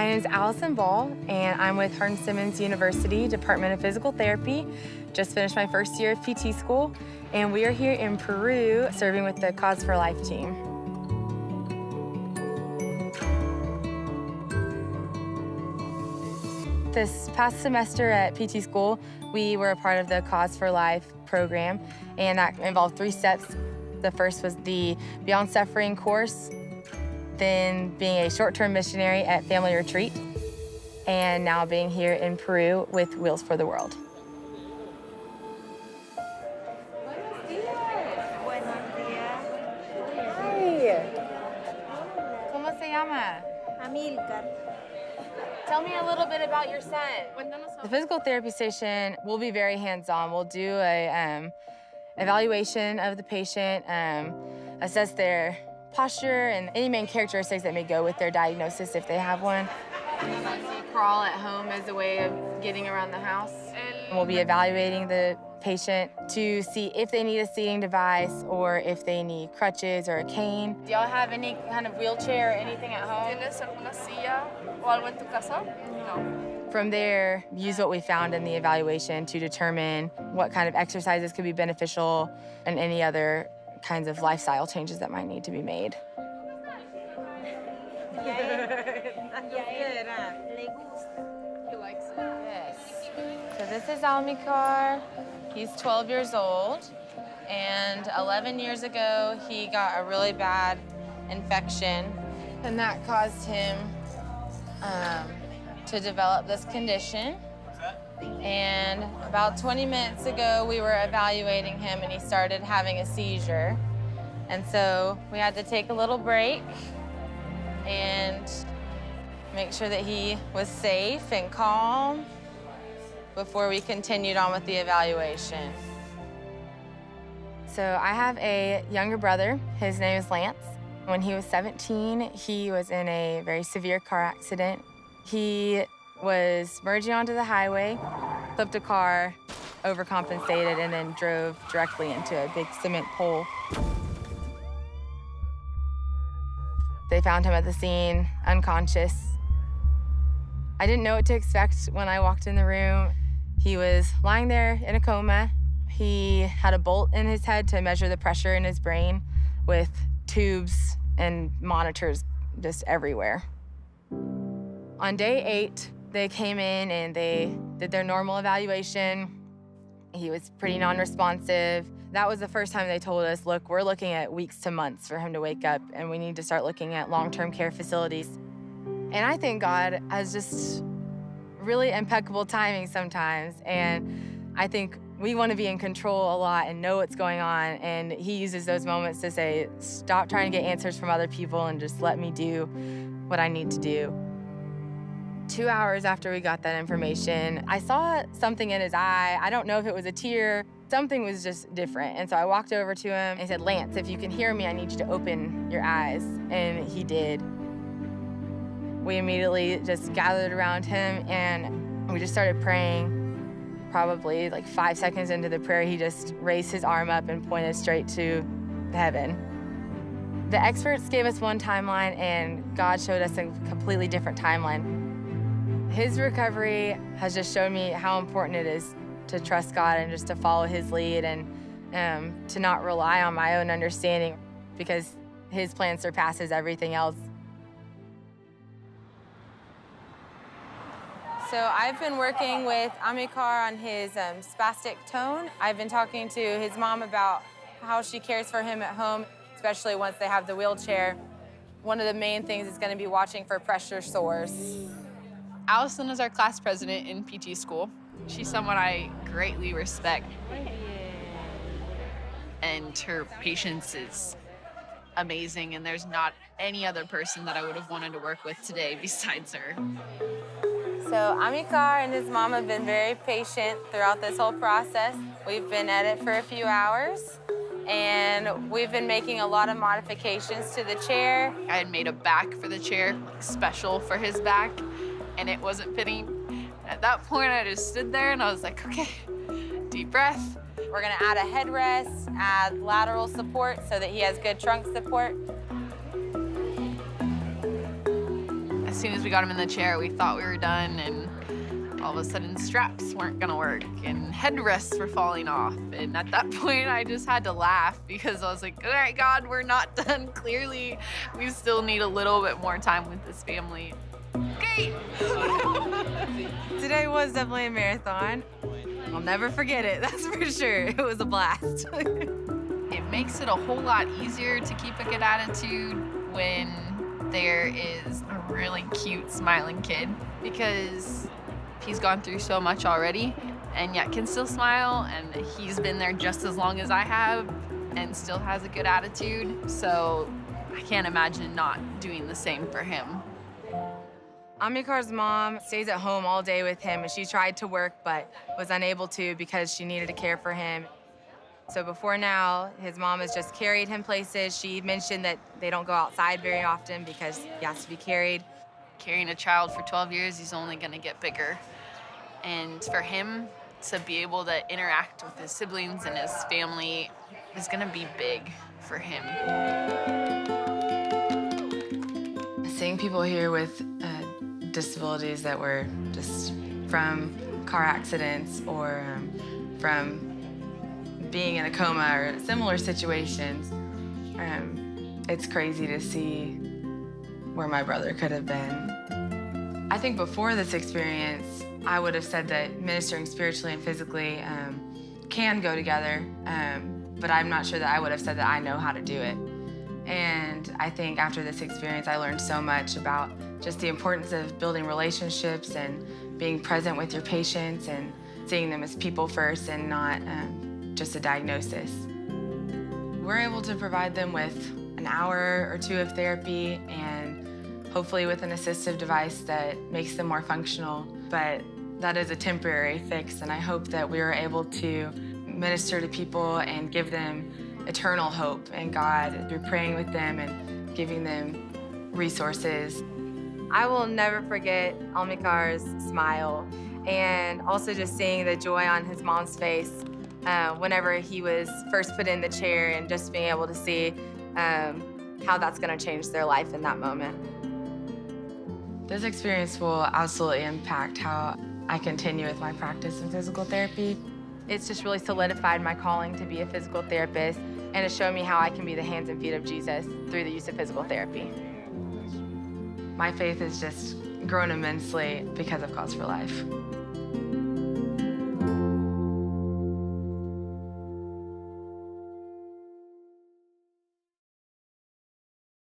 My name is Allison Ball, and I'm with Hearn Simmons University, Department of Physical Therapy. Just finished my first year of PT school, and we are here in Peru serving with the Cause for Life team. This past semester at PT school, we were a part of the Cause for Life program, and that involved 3 steps. The first was the Beyond Suffering course, then being a short-term missionary at Family Retreat, and now being here in Peru with Wheels for the World. Buenos días. Buenos días. Hi. ¿Cómo se llama? Amilcar. Tell me a little bit about your son. The physical therapy station will be very hands-on. We'll do a evaluation of the patient, assess their posture and any main characteristics that may go with their diagnosis if they have one. Crawl at home as a way of getting around the house. We'll be evaluating the patient to see if they need a seating device or if they need crutches or a cane. Do y'all have any kind of wheelchair or anything at home? ¿Tienes alguna silla o algo en tu casa? No. From there, use what we found in the evaluation to determine what kind of exercises could be beneficial and any other kinds of lifestyle changes that might need to be made. He likes it. Yes. So this is Almikar. He's 12 years old, and 11 years ago, he got a really bad infection, and that caused him to develop this condition. And about 20 minutes ago, we were evaluating him, and he started having a seizure. And so we had to take a little break and make sure that he was safe and calm before we continued on with the evaluation. So I have a younger brother. His name is Lance. When he was 17, he was in a very severe car accident. He was merging onto the highway, flipped a car, overcompensated, and then drove directly into a big cement pole. They found him at the scene, unconscious. I didn't know what to expect when I walked in the room. He was lying there in a coma. He had a bolt in his head to measure the pressure in his brain with tubes and monitors just everywhere. On day 8, they came in and they did their normal evaluation. He was pretty non-responsive. That was the first time they told us, look, we're looking at weeks to months for him to wake up, and we need to start looking at long-term care facilities. And I think God has just really impeccable timing sometimes, and I think we want to be in control a lot and know what's going on, and he uses those moments to say, stop trying to get answers from other people and just let me do what I need to do. 2 hours after we got that information, I saw something in his eye. I don't know if it was a tear. Something was just different. And so I walked over to him and said, Lance, if you can hear me, I need you to open your eyes. And he did. We immediately just gathered around him and we just started praying. Probably like 5 seconds into the prayer, he just raised his arm up and pointed straight to heaven. The experts gave us one timeline and God showed us a completely different timeline. His recovery has just shown me how important it is to trust God and just to follow his lead and to not rely on my own understanding because his plan surpasses everything else. So I've been working with Amilcar on his spastic tone. I've been talking to his mom about how she cares for him at home, especially once they have the wheelchair. One of the main things is going to be watching for pressure sores. Allison is our class president in PT school. She's someone I greatly respect. And her patience is amazing, and there's not any other person that I would have wanted to work with today besides her. So Amilcar and his mom have been very patient throughout this whole process. We've been at it for a few hours, and we've been making a lot of modifications to the chair. I had made a back for the chair, special for his back, and it wasn't fitting. At that point, I just stood there and I was like, okay, deep breath. We're gonna add a headrest, add lateral support so that he has good trunk support. As soon as we got him in the chair, we thought we were done, and all of a sudden straps weren't gonna work and headrests were falling off. And at that point, I just had to laugh because I was like, all right, God, we're not done. Clearly, we still need a little bit more time with this family. Okay. Today was definitely a marathon. I'll never forget it, that's for sure. It was a blast. It makes it a whole lot easier to keep a good attitude when there is a really cute, smiling kid, because he's gone through so much already and yet can still smile, and he's been there just as long as I have and still has a good attitude. So I can't imagine not doing the same for him. Amikar's mom stays at home all day with him, and she tried to work but was unable to because she needed to care for him. So before now, his mom has just carried him places. She mentioned that they don't go outside very often because he has to be carried. Carrying a child for 12 years, he's only gonna get bigger. And for him to be able to interact with his siblings and his family is gonna be big for him. Seeing people here with disabilities that were just from car accidents or from being in a coma or similar situations, it's crazy to see where my brother could have been. I think before this experience, I would have said that ministering spiritually and physically can go together, but I'm not sure that I would have said that I know how to do it. And I think after this experience, I learned so much about just the importance of building relationships and being present with your patients and seeing them as people first and not just a diagnosis. We're able to provide them with an hour or two of therapy and hopefully with an assistive device that makes them more functional, but that is a temporary fix, and I hope that we are able to minister to people and give them eternal hope in God through praying with them and giving them resources. I will never forget Amikar's smile, and also just seeing the joy on his mom's face whenever he was first put in the chair, and just being able to see how that's going to change their life in that moment. This experience will absolutely impact how I continue with my practice in physical therapy. It's just really solidified my calling to be a physical therapist, and to show me how I can be the hands and feet of Jesus through the use of physical therapy. My faith has just grown immensely because of Cause for Life.